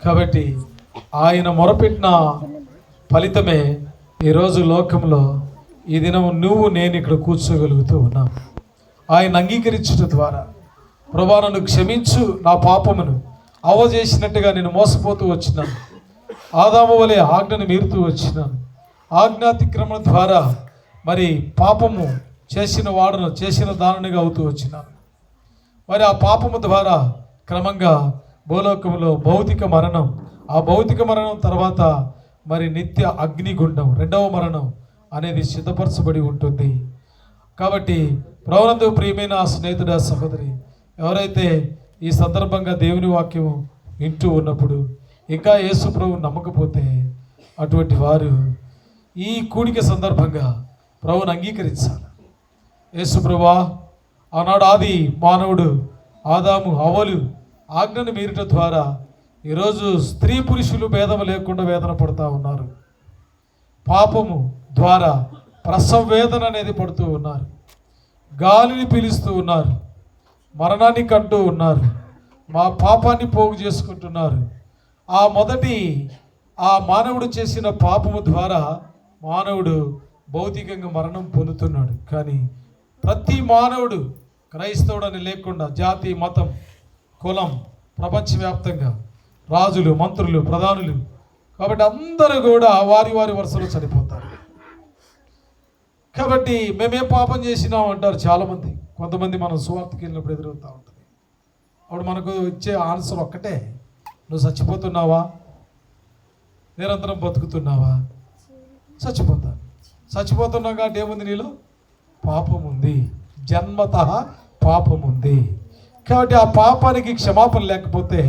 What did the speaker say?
కాబట్టి ఆయన మొరపెట్టిన ఫలితమే ఈరోజు లోకంలో ఈ దినం నువ్వు నేను ఇక్కడ కూర్చోగలుగుతూ ఉన్నాం. ఆయన అంగీకరించడం ద్వారా, ప్రభువా నన్ను క్షమించు, నా పాపమును చేసినట్టుగా నేను మోసపోతూ వచ్చినాను, ఆదాము వలె ఆజ్ఞను మీరుతూ వచ్చినాను, ఆజ్ఞాతిక్రమణ ద్వారా మరి పాపము చేసిన దానిగా అవుతూ వచ్చినాను. మరి ఆ పాపము ద్వారా క్రమంగా భూలోకంలో భౌతిక మరణం, ఆ భౌతిక మరణం తర్వాత మరి నిత్య అగ్నిగుండం, రెండవ మరణం అనేది సిద్ధపరచబడి ఉంటుంది. కాబట్టి ప్రభువునందు ప్రియమైన ఆ స్నేహితుడా, సహోదరి, ఎవరైతే ఈ సందర్భంగా దేవుని వాక్యం వింటూ ఉన్నప్పుడు ఇంకా యేసు ప్రభువు నమ్మకపోతే అటువంటి వారు ఈ కూడిక సందర్భంగా ప్రభువుని అంగీకరించాలి. యేసు ప్రభువా, ఆనాడు ఆది మానవుడు ఆదాము హవ్వలు ఆజ్ఞను మీరటం ద్వారా ఈరోజు స్త్రీ పురుషులు భేదము లేకుండా వేదన పడుతూ ఉన్నారు. పాపము ద్వారా ప్రసవ వేదన అనేది పడుతూ ఉన్నారు, గాలిని పీలుస్తూ ఉన్నారు, మరణాన్ని కంటూ ఉన్నారు, మా పాపాన్ని పోగు చేసుకుంటున్నారు. ఆ మానవుడు చేసిన పాపము ద్వారా మానవుడు భౌతికంగా మరణం పొందుతున్నాడు. కానీ ప్రతి మానవుడు క్రైస్తవుడని లేకుండా జాతి, మతం, కులం, ప్రపంచవ్యాప్తంగా రాజులు, మంత్రులు, ప్రధానులు, కాబట్టి అందరూ కూడా వారి వారి వరుసలో చనిపోతారు. కాబట్టి మేమేం పాపం చేసినాం అంటారు చాలామంది. కొంతమంది మనం సువార్తకి వెళ్ళినప్పుడు ఎదురవుతూ ఉంటుంది. అప్పుడు మనకు ఇచ్చే ఆన్సర్ ఒక్కటే, నువ్వు చచ్చిపోతున్నావా, నిరంతరం బతుకుతున్నావా? చచ్చిపోతున్నావు కాబట్టి ఏముంది నీలో? పాపం ఉంది, జన్మతః పాపం ఉంది. కాబట్టి ఆ పాపానికి క్షమాపణ లేకపోతే